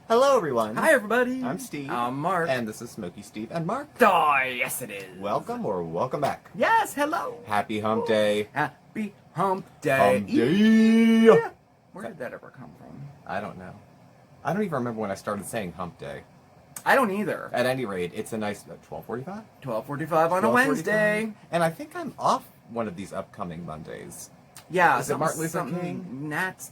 Hello, everyone. Hi, everybody. I'm Steve. I'm Mark. And this is SmokeySteveAndMarc. Oh, yes, it is. Welcome or welcome back. Yes, hello. Happy Hump Day. Happy Hump Day. Hump Day. Yeah. Where did that ever come from? I don't know. I don't even remember when I started saying Hump Day. I don't either. At any rate, it's a nice 12:45? 12:45 on a Wednesday. And I think I'm off one of these upcoming Mondays. Yeah. Is it Martin Luther King? That's...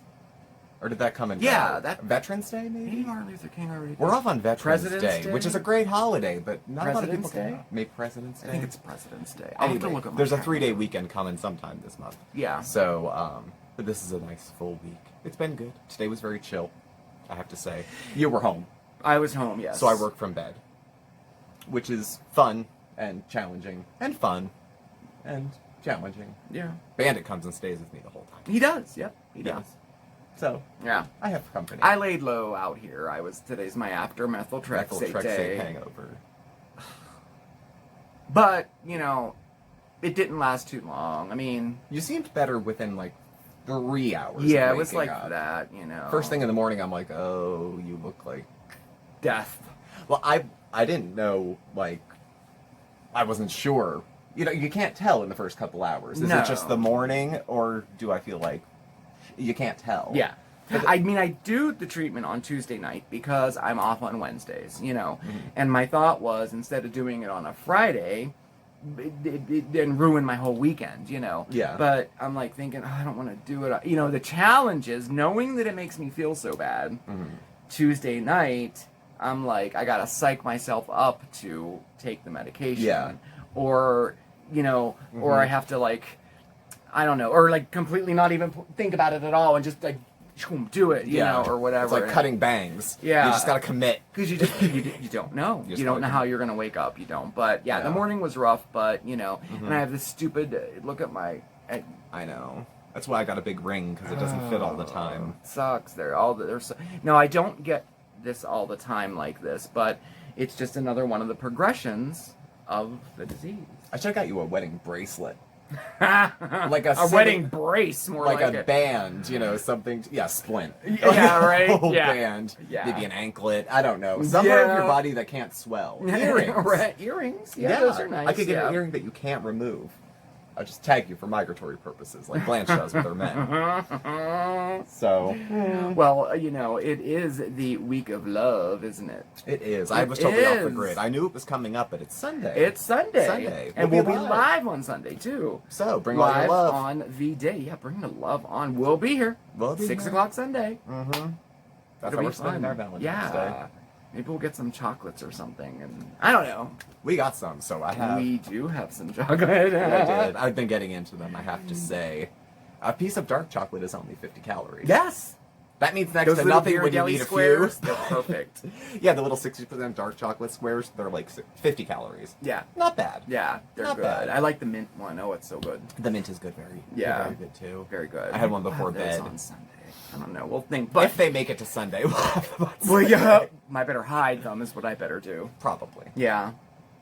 Or did that come in? Yeah, that... Veterans Day, maybe? Maybe Martin Luther King already... We're off on Veterans President's Day, which is a great holiday, but not a lot of people President's Day? can. Maybe President's Day? I think it's President's Day. I'll have to Anyway, look at my there's a calendar. 3-day weekend coming sometime this month. Yeah. So, but this is a nice full week. It's been good. Today was very chill, I have to say. You were home. I was home, yes. So I work from bed, which is fun and challenging and fun and challenging. Yeah. Bandit comes and stays with me the whole time. He does, yep. He Yeah. does. So, Yeah. I have company. I laid low out here. Today's my after methyltrexate day. hangover. But, you know, it didn't last too long. I mean... You seemed better within, like, 3 hours of Yeah, it was waking like up. that, you know. First thing in the morning, I'm like, oh, you look like... Death. Well, I didn't know, like... I wasn't sure. You know, you can't tell in the first couple hours. Is it just the morning, or do I feel like... You can't tell. Yeah. I mean, I do the treatment on Tuesday night because I'm off on Wednesdays, you know. Mm-hmm. And my thought was, instead of doing it on a Friday, it then ruin my whole weekend, you know. Yeah. But I'm like thinking, oh, I don't want to do it. You know, the challenge is knowing that it makes me feel so bad. Mm-hmm. Tuesday night, I'm like, I gotta psych myself up to take the medication. Yeah. Or, you know, or I have to like... I don't know, or like completely not even think about it at all and just like do it, you know, or whatever. It's like cutting bangs. Yeah. You just gotta commit. Because you just, you don't know. You don't know how you're going to wake up. You don't. But yeah, the morning was rough, but you know, and I have this stupid, look at my... I know. That's why I got a big ring, because it doesn't fit all the time. It sucks. No, I don't get this all the time like this, but it's just another one of the progressions of the disease. I should have got you a wedding bracelet. Like a wedding brace, more like a band, you know, something. Yeah, splint. Yeah, right. A whole Yeah. band. Yeah. Maybe an anklet. I don't know. Somewhere of your body that can't swell. Earrings. Right. Earrings. Yeah, those are nice. I could get an earring that you can't remove. I'll just tag you for migratory purposes, like Blanche does with her men. So. Well, you know, it is the week of love, isn't it? It is. I was totally off the grid. I knew it was coming up, but it's Sunday. It's Sunday. And we'll be live on Sunday, too. So, bring all your love. Live on the day. Yeah, bring the love on. We'll be here. We'll be 6 here. o'clock Sunday. Mm-hmm. That's It'll how we're be spending fun. our Valentine's Day. Maybe we'll get some chocolates or something. And I don't know. We got some, so I have. We do have some chocolate. I did. I've been getting into them, I have to say. A piece of dark chocolate is only 50 calories. Yes. That means next Those to little nothing when you Ghirardelli need a squares, few. they're perfect. Yeah, the little 60% dark chocolate squares, they're like 50 calories. Yeah. Not bad. Yeah, they're Not good. bad. I like the mint one. Oh, it's so good. The mint is good, Yeah. very good too. Very good. I had one We'll before have those bed. on Sunday. I don't know. We'll think. But If they make it to Sunday, we'll have them on well, Sunday. yeah, I better hide them. Is what I better do. Probably. Yeah,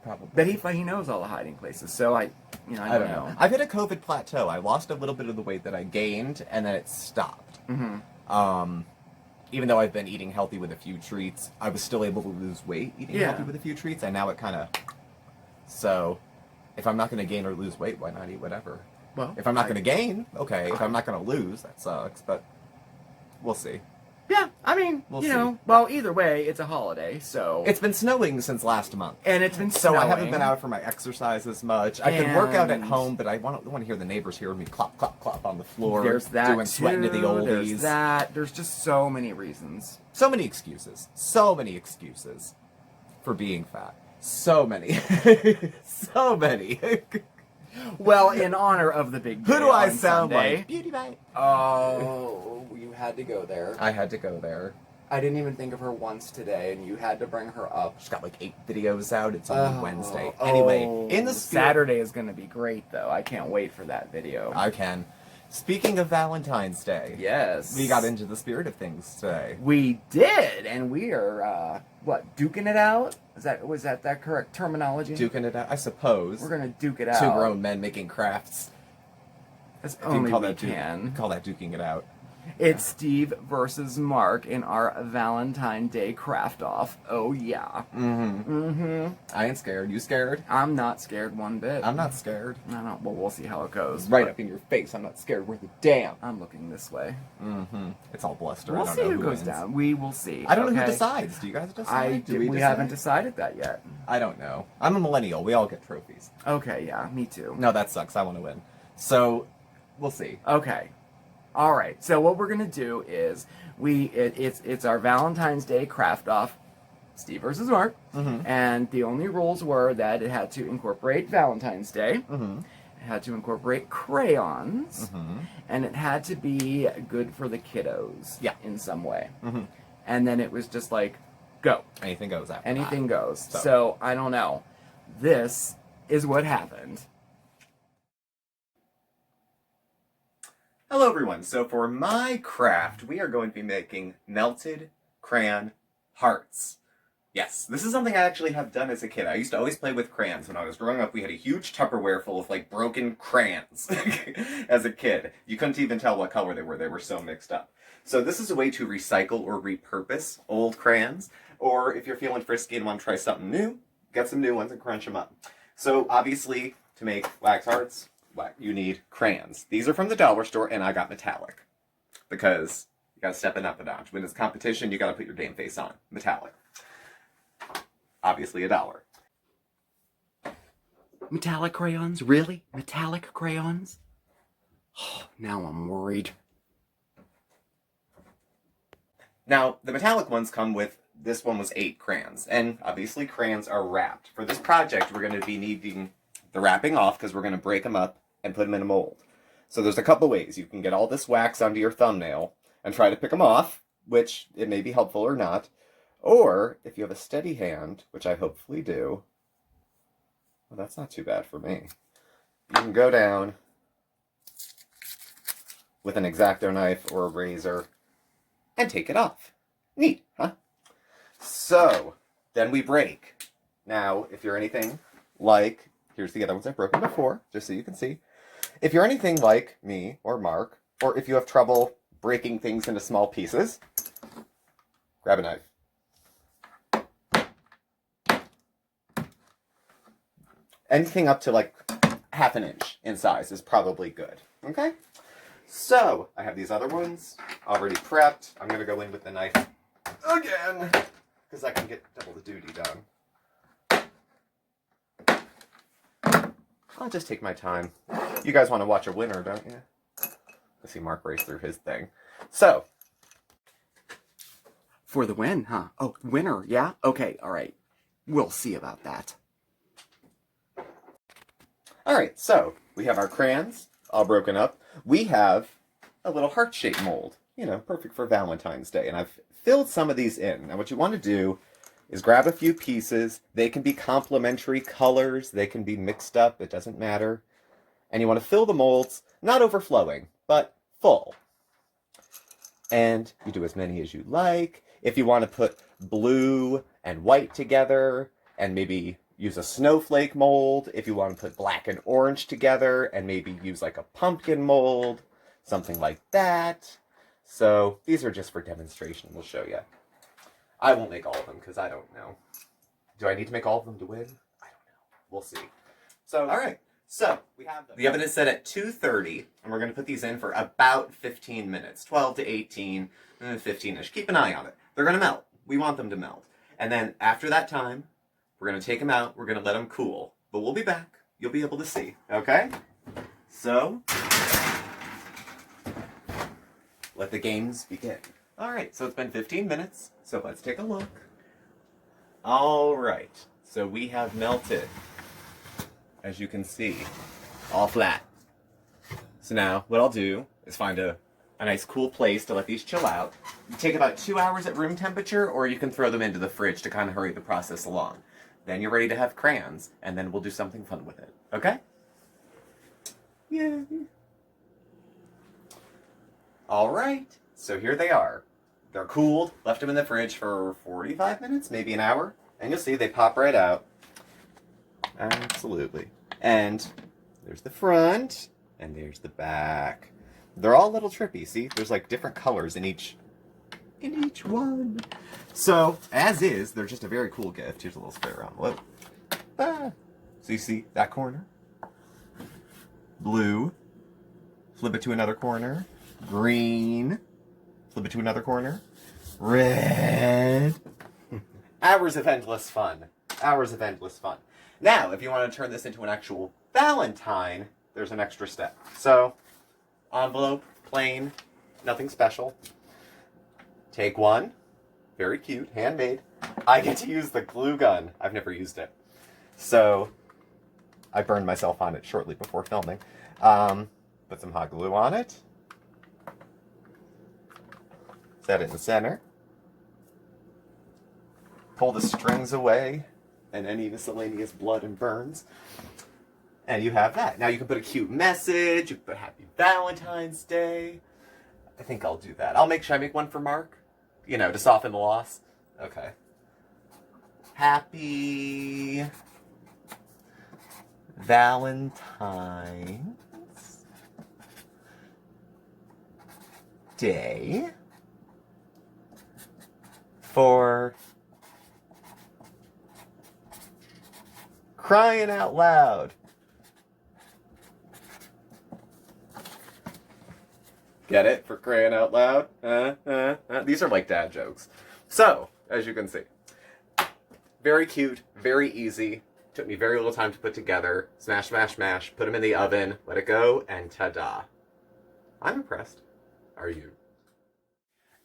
Probably. but he knows all the hiding places. So I don't know. I've hit a COVID plateau. I lost a little bit of the weight that I gained, and then it stopped. Mm-hmm. Even though I've been eating healthy with a few treats, I was still able to lose weight eating Yeah. healthy with a few treats, and now it kind of... So, if I'm not going to gain or lose weight, why not eat whatever? Well, If I'm not going to gain, okay. If I'm not going to lose, that sucks, but we'll see. Yeah, I mean, We'll you see. know, well, either way, it's a holiday, so It's been snowing since last month. and it's been So snowing. I haven't been out for my exercise as much. I could work out at And- home, but I want to hear the neighbors hear me clop, clop, clop on the floor. There's that doing sweating to the too. oldies. There's that. There's just so many reasons. So many excuses. So many excuses for being fat. So many. So many. Well, in honor of the big day Who do I on sound Sunday, like? Beauty Bite. Oh, you had to go there. I had to go there. I didn't even think of her once today, and you had to bring her up. She's got like 8 videos out. It's only Wednesday. Oh, Anyway, in the spirit... Saturday is going to be great, though. I can't wait for that video. I can. Speaking of Valentine's Day. Yes. We got into the spirit of things today. We did, and we are, duking it out? Was that correct terminology? Duking it out, I suppose. We're going to duke it out. 2 grown men making crafts. As If you only call we that can. Call that duking it out. It's Steve versus Mark in our Valentine Day craft-off. Oh, yeah. I ain't scared. You scared? I'm not scared one bit. I'm not scared. I don't. Well, we'll see how it goes. Right up in your face. I'm not scared. Worth a damn. I'm looking this way. It's all bluster. We'll I don't see know who goes wins. down. We will see. I don't know okay? who decides. Do you guys decide? We haven't decided that yet. I don't know. I'm a millennial. We all get trophies. Okay, yeah, me too. No, that sucks. I want to win. So, we'll see. Okay. All right. So what we're gonna do is it's our Valentine's Day craft off, Steve versus Mark, and the only rules were that it had to incorporate Valentine's Day, it had to incorporate crayons, and it had to be good for the kiddos, in some way. And then it was just like, go. Anything goes after Anything that. goes. So I don't know. This is what happened. Hello everyone, so for my craft, we are going to be making melted crayon hearts. Yes, this is something I actually have done as a kid. I used to always play with crayons. When I was growing up, we had a huge Tupperware full of, like, broken crayons as a kid. You couldn't even tell what color they were so mixed up. So this is a way to recycle or repurpose old crayons, or if you're feeling frisky and want to try something new, get some new ones and crunch them up. So obviously, to make wax hearts, you need crayons. These are from the dollar store, and I got metallic. Because you gotta step it up a notch. When it's competition, you gotta put your damn face on. Metallic. Obviously $1. Metallic crayons? Really? Metallic crayons? Oh, now I'm worried. Now, the metallic ones come with, this one was 8 crayons. And obviously crayons are wrapped. For this project, we're going to be needing the wrapping off because we're going to break them up and put them in a mold. So there's a couple ways. You can get all this wax onto your thumbnail and try to pick them off, which it may be helpful or not. Or, if you have a steady hand, which I hopefully do, well, that's not too bad for me. You can go down with an X-Acto knife or a razor and take it off. Neat, huh? So, then we break. Now, if you're anything like, here's the other ones I've broken before, just so you can see. If you're anything like me or Mark, or if you have trouble breaking things into small pieces, grab a knife. Anything up to like ½ an inch in size is probably good. Okay? So, I have these other ones already prepped. I'm going to go in with the knife again, because I can get double the duty done. I'll just take my time. You guys want to watch a winner, don't you? Let's see Mark race through his thing. So. For the win, huh? Oh, winner, yeah? Okay, all right. We'll see about that. Alright, so we have our crayons all broken up. We have a little heart-shaped mold. You know, perfect for Valentine's Day. And I've filled some of these in. Now what you want to do is grab a few pieces. They can be complementary colors. They can be mixed up. It doesn't matter. And you want to fill the molds, not overflowing, but full. And you do as many as you like. If you want to put blue and white together and maybe use a snowflake mold, if you want to put black and orange together and maybe use like a pumpkin mold, something like that. So these are just for demonstration. We'll show you. I won't make all of them because I don't know. Do I need to make all of them to win? I don't know. We'll see. So, all right. So we have the oven is set at 230, and we're going to put these in for about 15 minutes, 12 to 18, 15-ish. Keep an eye on it. They're going to melt. We want them to melt. And then after that time, we're going to take them out. We're going to let them cool. But we'll be back. You'll be able to see. Okay? So, let the games begin. All right. So it's been 15 minutes. So let's take a look. All right. So we have melted, as you can see, all flat. So now what I'll do is find a nice cool place to let these chill out. You take about 2 hours at room temperature, or you can throw them into the fridge to kind of hurry the process along. Then you're ready to have crayons, and then we'll do something fun with it. Okay? Yeah. All right. So here they are. They're cooled. Left them in the fridge for 45 minutes, maybe an hour. And you'll see they pop right out. Absolutely. And there's the front, and there's the back. They're all a little trippy. See, there's like different colors in each one. So, as is, they're just a very cool gift. Here's a little spare envelope. Ah. So you see that corner? Blue. Flip it to another corner. Green. Flip it to another corner. Red. Hours of endless fun. Hours of endless fun. Now, if you want to turn this into an actual Valentine, there's an extra step. So, envelope, plain, nothing special. Take one. Very cute, handmade. I get to use the glue gun. I've never used it. So, I burned myself on it shortly before filming. Put some hot glue on it. Set it in the center. Pull the strings away and any miscellaneous blood and burns. And you have that. Now you can put a cute message. You can put Happy Valentine's Day. I think I'll do that. Should I make one for Marc? You know, to soften the loss. Okay. Happy Valentine's Day for crying out loud. Get it? For crying out loud? These are like dad jokes. So, as you can see, very cute, very easy. Took me very little time to put together. Smash, smash, smash. Put them in the oven. Let it go, and ta-da. I'm impressed. Are you?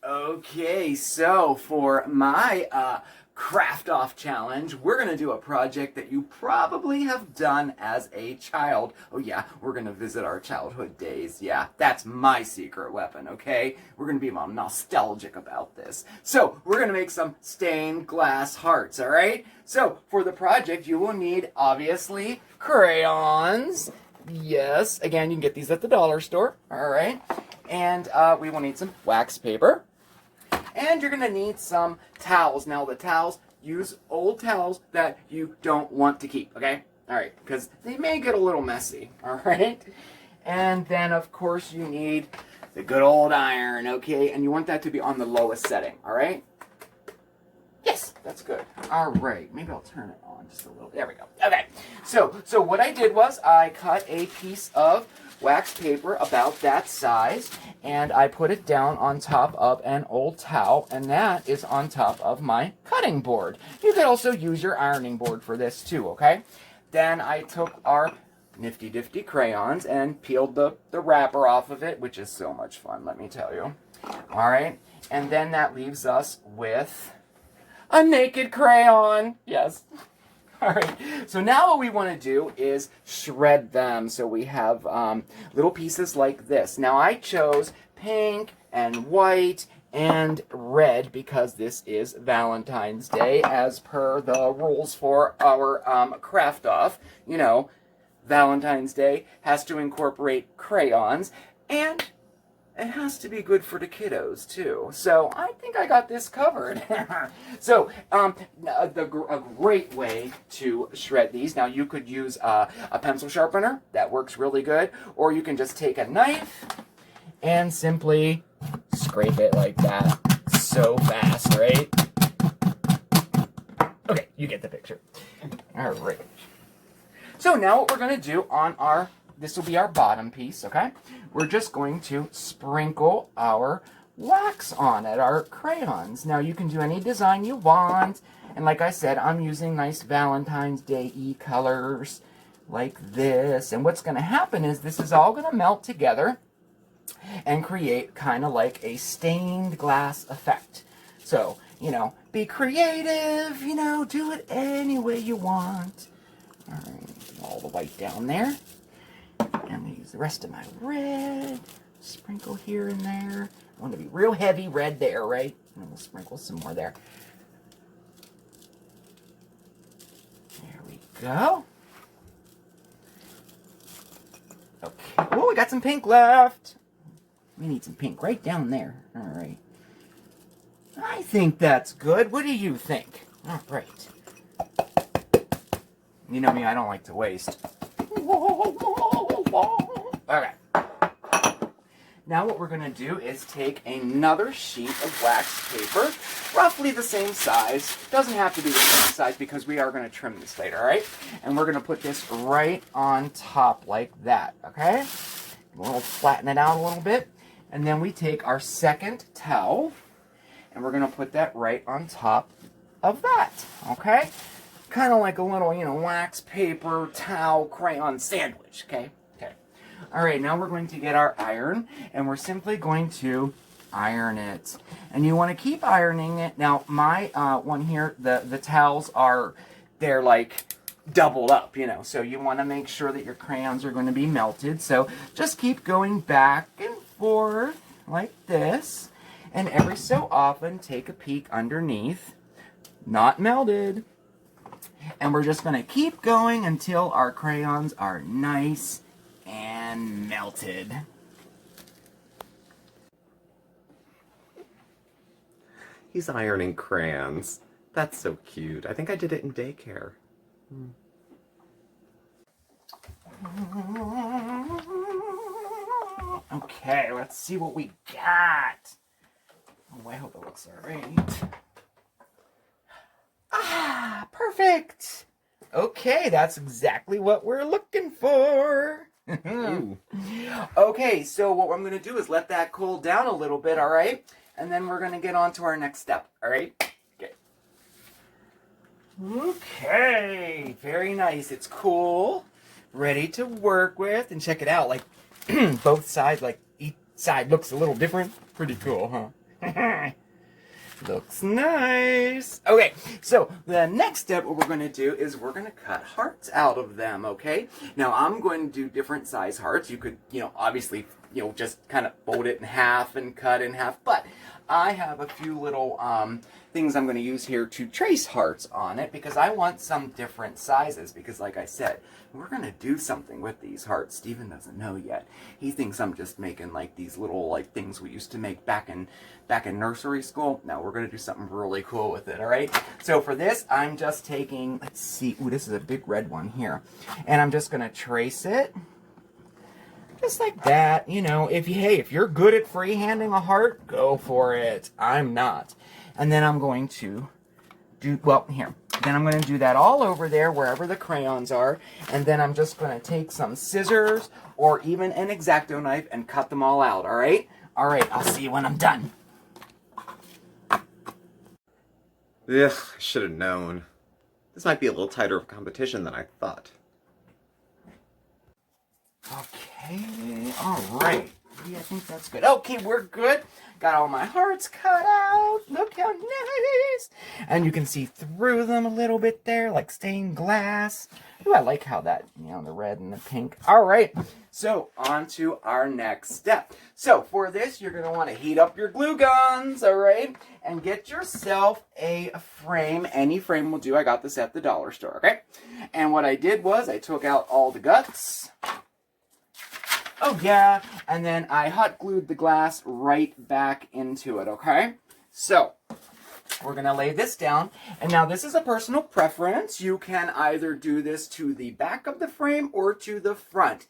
Okay, so for my craft off challenge, we're gonna do a project that you probably have done as a child. Oh yeah, we're gonna visit our childhood days. Yeah, that's my secret weapon, okay? We're gonna be nostalgic about this. So, we're gonna make some stained glass hearts, alright? So, for the project, you will need, obviously, crayons. Yes, again, you can get these at the dollar store, alright? And we will need some wax paper. And you're going to need some towels. Now, the towels, use old towels that you don't want to keep, okay? All right, because they may get a little messy, all right? And then, of course, you need the good old iron, okay? And you want that to be on the lowest setting, all right? Yes, that's good. All right, maybe I'll turn it on just a little. There we go. Okay, so what I did was I cut a piece of wax paper about that size, and I put it down on top of an old towel, and that is on top of my cutting board. You could also use your ironing board for this too, okay? Then I took our nifty difty crayons and peeled the wrapper off of it, which is so much fun, let me tell you. All right, and then that leaves us with a naked crayon. Yes. All right, so now what we want to do is shred them. So we have little pieces like this. Now I chose pink and white and red because this is Valentine's Day as per the rules for our craft off. You know, Valentine's Day has to incorporate crayons, and it has to be good for the kiddos, too. So I think I got this covered. So a great way to shred these. Now, you could use a pencil sharpener. That works really good. Or you can just take a knife and simply scrape it like that. So fast, right? Okay, you get the picture. All right. So now what we're going to do on this will be our bottom piece, okay? We're just going to sprinkle our wax on it, our crayons. Now, you can do any design you want. And like I said, I'm using nice Valentine's Day-y colors like this. And what's going to happen is this is all going to melt together and create kind of like a stained glass effect. So, you know, be creative, you know, do it any way you want. All right, all the white down there. I'm going to use the rest of my red. Sprinkle here and there. I want to be real heavy red there, right? And then we'll sprinkle some more there. There we go. Okay. Oh, we got some pink left. We need some pink right down there. All right. I think that's good. What do you think? All right. You know me, I don't like to waste. Okay. Now what we're going to do is take another sheet of wax paper, roughly the same size. Doesn't have to be the same size because we are going to trim this later, all right? And we're going to put this right on top like that, okay? We'll flatten it out a little bit. And then we take our second towel, and we're going to put that right on top of that, okay? Kind of like a little, wax paper, towel, crayon sandwich, okay? Okay. All right, now we're going to get our iron, and we're simply going to iron it. And you want to keep ironing it. Now, my one here, the towels they're like doubled up, so you want to make sure that your crayons are going to be melted. So just keep going back and forth like this, and every so often take a peek underneath. Not melted. And we're just going to keep going until our crayons are nice and melted. He's ironing crayons. That's so cute. I think I did it in daycare. Okay, let's see what we got. Oh, I hope it looks all right. Ah, perfect. Okay, that's exactly what we're looking for. Okay, so what I'm going to do is let that cool down a little bit, all right? And then we're going to get on to our next step, all right? Okay. Okay, very nice. It's cool. Ready to work with. And check it out, like both sides, like each side looks a little different. Pretty cool, huh? Looks nice. Okay, so the next step, what we're going to do is we're going to cut hearts out of them, okay? Now, I'm going to do different size hearts. You could, obviously, just kind of fold it in half and cut in half. But I have a few little things I'm going to use here to trace hearts on it because I want some different sizes because, like I said, we're going to do something with these hearts. Steven doesn't know yet. He thinks I'm just making like these little like things we used to make back in nursery school. No, we're going to do something really cool with it, all right? So for this, I'm just taking, let's see, ooh, this is a big red one here. And I'm just going to trace it. Just like that, if you're good at freehanding a heart, go for it. I'm not. And then I'm going to then I'm going to do that all over there, wherever the crayons are. And then I'm just going to take some scissors or even an X-Acto knife and cut them all out, all right? All right, I'll see you when I'm done. Ugh, I should have known. This might be a little tighter of competition than I thought. Okay, all right. Yeah, I think that's good. Okay, we're good. Got all my hearts cut out. Look how nice. And you can see through them a little bit there, like stained glass. Ooh, I like how that, the red and the pink. All right, so on to our next step. So for this, you're going to want to heat up your glue guns, all right? And get yourself a frame. Any frame will do. I got this at the dollar store, okay? And what I did was I took out all the guts. Oh, yeah. And then I hot glued the glass right back into it, okay? So, we're going to lay this down. And now this is a personal preference. You can either do this to the back of the frame or to the front.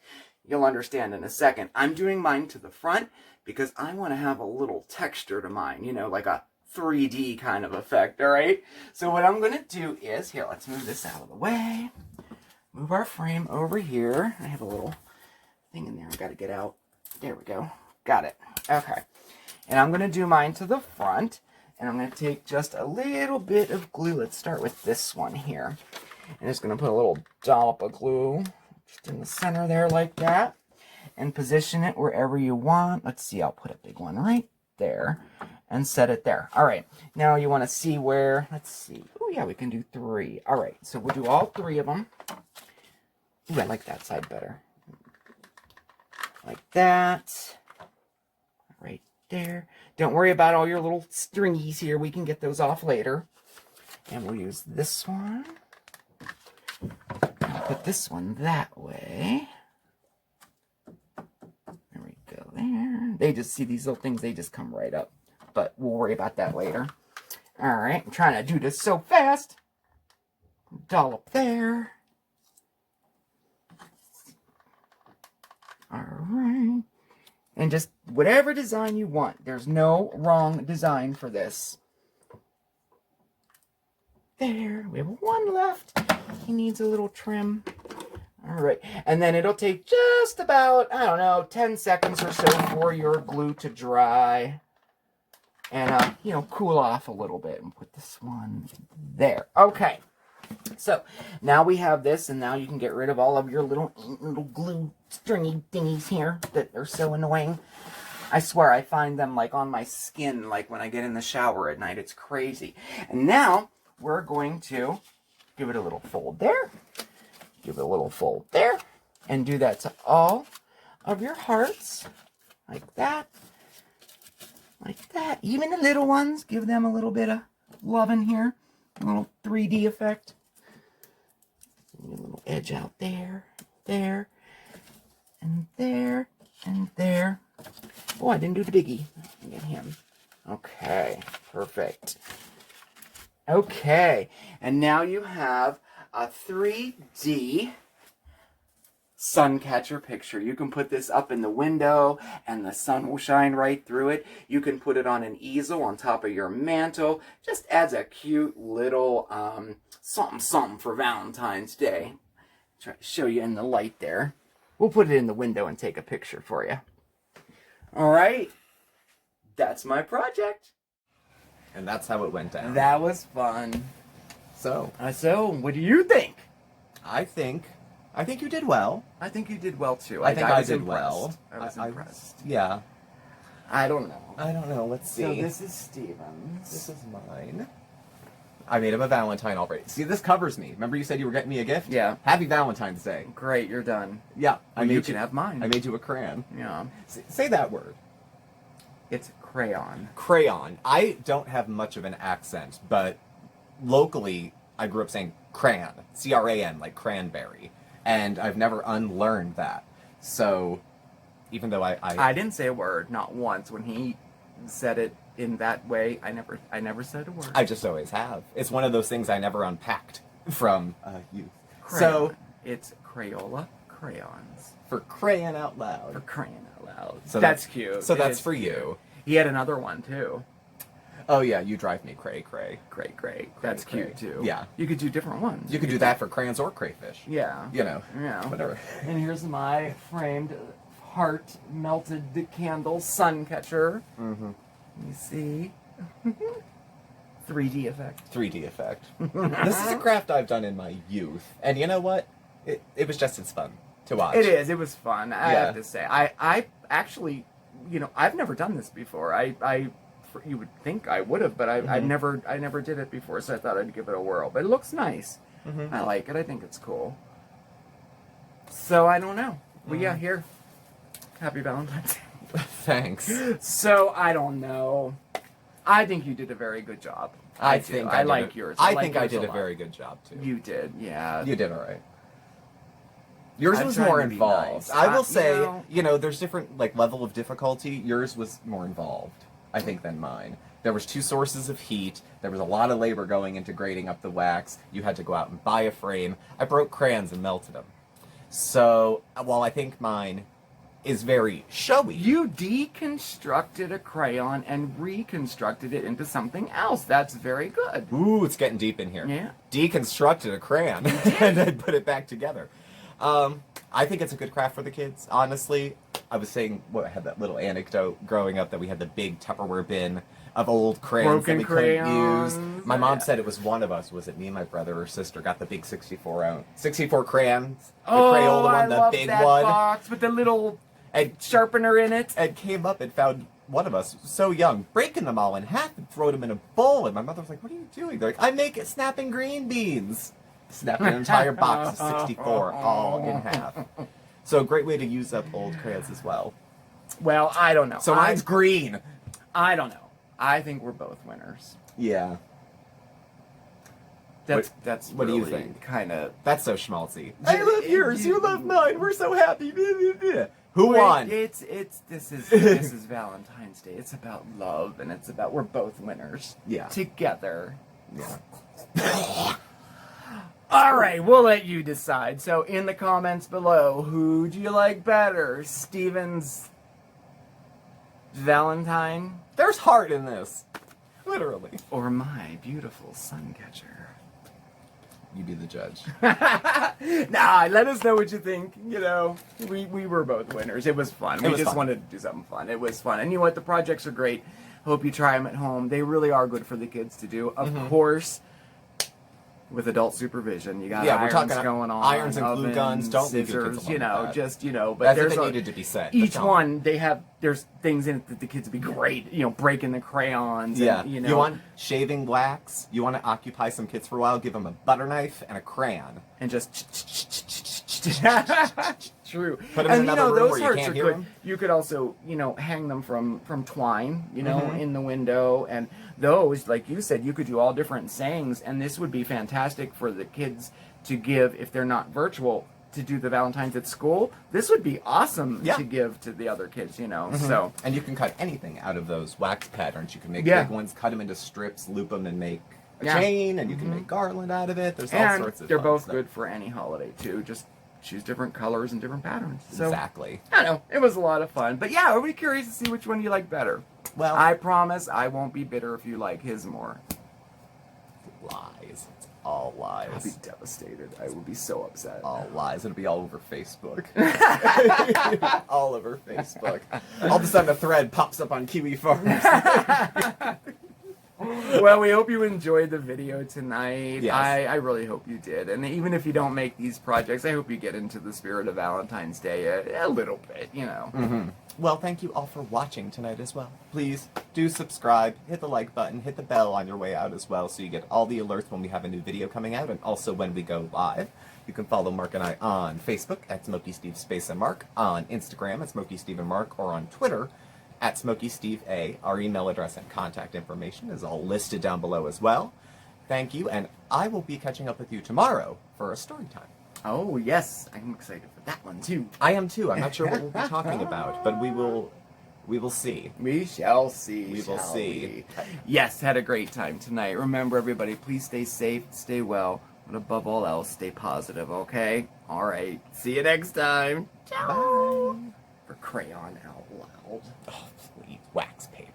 You'll understand in a second. I'm doing mine to the front because I want to have a little texture to mine, like a 3D kind of effect, all right? So what I'm going to do is, here, let's move this out of the way. Move our frame over here. I have a little thing in there I got to get out. There we go. Got it. Okay. And I'm going to do mine to the front. And I'm going to take just a little bit of glue. Let's start with this one here. And just going to put a little dollop of glue just in the center there like that. And position it wherever you want. Let's see, I'll put a big one right there. And set it there. All right. Now you want to see where, let's see. Oh yeah, we can do 3. All right. So we'll do all 3 of them. Ooh, I like that side better. Like that. Right there. Don't worry about all your little stringies here. We can get those off later. And we'll use this one. I'll put this one that way. There we go there. They just see these little things. They just come right up. But we'll worry about that later. All right. I'm trying to do this so fast. Dollop there. All right. And just whatever design you want. There's no wrong design for this. There, we have one left. He needs a little trim. All right, and then it'll take just about, I don't know, 10 seconds or so for your glue to dry. And, you know, cool off a little bit. And put this one there. Okay. So, now we have this, and now you can get rid of all of your little glue stringy thingies here that are so annoying. I swear, I find them, like, on my skin, like, when I get in the shower at night. It's crazy. And now, we're going to give it a little fold there. Give it a little fold there. And do that to all of your hearts. Like that. Like that. Even the little ones, give them a little bit of love in here. A little 3D effect. A little edge out there, there, and there, and there. Oh, I didn't do the biggie. Get him. Okay, perfect. Okay, and now you have a 3D sun catcher picture. You can put this up in the window and the sun will shine right through it. You can put it on an easel on top of your mantle. Just adds a cute little something for Valentine's Day. Try to show you in the light there. We'll put it in the window and take a picture for you. All right. That's my project. And that's how it went down. That was fun. So what do you think? I think you did well. I think you did well too. I think I was did impressed. well. I was impressed. Yeah. I don't know. I don't know. Let's see. So this is Steven's. This is mine. I made him a Valentine already. See, this covers me. Remember you said you were getting me a gift? Yeah. Happy Valentine's Day. Great, you're done. Yeah. Well, you can have mine. I made you a crayon. Yeah. Say that word. It's crayon. Crayon. I don't have much of an accent, but locally I grew up saying crayon. C-R-A-N, like cranberry. And I've never unlearned that. So, even though I didn't say a word, not once. When he said it in that way, I never said a word. I just always have. It's one of those things I never unpacked from youth. Crayon. So, it's Crayola crayons. for crying out loud. For crying out loud. So that's cute. So It that's is for cute. you. He had another one too. Oh yeah, you drive me cray. Great. That's cray. cute too. Yeah. You could do different ones. You could do that for crayons or crayfish. Yeah. You know. Yeah. Whatever. And here's my framed heart melted candle sun catcher. Mm-hmm. You see? 3D effect. 3D effect. This is a craft I've done in my youth. And you know what? It was just as fun to watch. It is. It was fun. I Yeah. have to say. I actually, you know, I've never done this before. You would think I would have, but I never did it before, so I thought I'd give it a whirl. But it looks nice. Mm-hmm. I like it. I think it's cool. So I don't know. Well, yeah, here. Happy Valentine's Day. Thanks. So I don't know. I think you did a very good job. I think I like yours. I like think I yours did a lot. very good job too. You did, yeah. You did all right. Yours I'm was trying more to be involved. nice. I will You say, know- you know, there's different like level of difficulty. Yours was more involved, I think, than mine. There was 2 sources of heat. There was a lot of labor going into grading up the wax. You had to go out and buy a frame. I broke crayons and melted them. So, while I think mine is very showy. You deconstructed a crayon and reconstructed it into something else. That's very good. Ooh, it's getting deep in here. Yeah. Deconstructed a crayon and then put it back together. I think it's a good craft for the kids, honestly. I was saying, I had that little anecdote growing up that we had the big Tupperware bin of old crayons Broken that we couldn't crayons. use. My mom said it was one of us. Was it me and my brother or sister got the big 64 crayons? The Crayola one, I the love big that one. box with the little And sharpener in it. and came up and found one of us so young, breaking them all in half and throwing them in a bowl. And my mother was like, "What are you doing?" They're like, "I make snapping green beans." Snapped an entire box of 64 all in half. So a great way to use up old crayons as well. Well, I don't know. So mine's green. I don't know. I think we're both winners. Yeah. That's what do you really think? Kind of. That's so schmaltzy. I love yours. You love mine. We're so happy. Who won? This is Valentine's Day. It's about love, and it's about we're both winners. Yeah. Together. Yeah. All right, we'll let you decide. So in the comments below, who do you like better, Steven's Valentine, There's heart in this. Literally. or my beautiful sun catcher? You be the judge. Nah, let us know what you think. You know, we were both winners. It was fun. We was just fun. wanted to do something fun. It was fun. And you know what? The projects are great. Hope you try them at home. They really are good for the kids to do. Of course, with adult supervision. You got Yeah, irons we're talking going on. irons and glue ovens, guns. Don't leave your kids scissors, alone you know, with that. just, you know. But That's there's if it a- needed to be said. Each but don't. one, there's things in it that the kids would be great. You know, breaking the crayons. Yeah. And, you know. You want shaving wax? You want to occupy some kids for a while? Give them a butter knife and a crayon. And just true. Put 'em in And another room those where you hearts can't are hear good. 'em. You could also, you know, hang them from twine, you know, in the window, and those, like you said, you could do all different sayings, and this would be fantastic for the kids to give if they're not virtual. To do the Valentine's at school, this would be awesome Yeah. to give to the other kids, you know. So And you can cut anything out of those wax patterns. You can make Yeah. big ones, cut them into strips, loop them, and make a Yeah. chain, and you can make garland out of it. There's all and sorts of they're fun both stuff. good for any holiday too. Just choose different colors and different patterns. So Exactly. I don't know. It was a lot of fun. But yeah, I'll be curious to see which one you like better. Well, I promise I won't be bitter if you like his more. lies. It's all lies. I'll be devastated. I will be so upset. All lies. It'll be all over Facebook. all over Facebook. All of a sudden, a thread pops up on Kiwi Farms. Well, we hope you enjoyed the video tonight. Yes. I really hope you did. And even if you don't make these projects, I hope you get into the spirit of Valentine's Day a little bit, you know. Well, thank you all for watching tonight as well. Please do subscribe, hit the like button, hit the bell on your way out as well so you get all the alerts when we have a new video coming out and also when we go live. You can follow Mark and I on Facebook at SmokeySteveAndMarc, on Instagram at SmokeySteveAndMarc, or on Twitter at SmokeySteveA. Our email address and contact information is all listed down below as well. Thank you, and I will be catching up with you tomorrow for a story time. Oh, yes. I'm excited for that one, too. I am too. I'm not sure what we'll be talking about, but we will see. We shall see. We will shall see. we? Yes, had a great time tonight. Remember, everybody, please stay safe, stay well, but above all else, stay positive, okay? All right. See you next time. Ciao. Bye. For Crayon Out Loud. Oh, please, wax paper.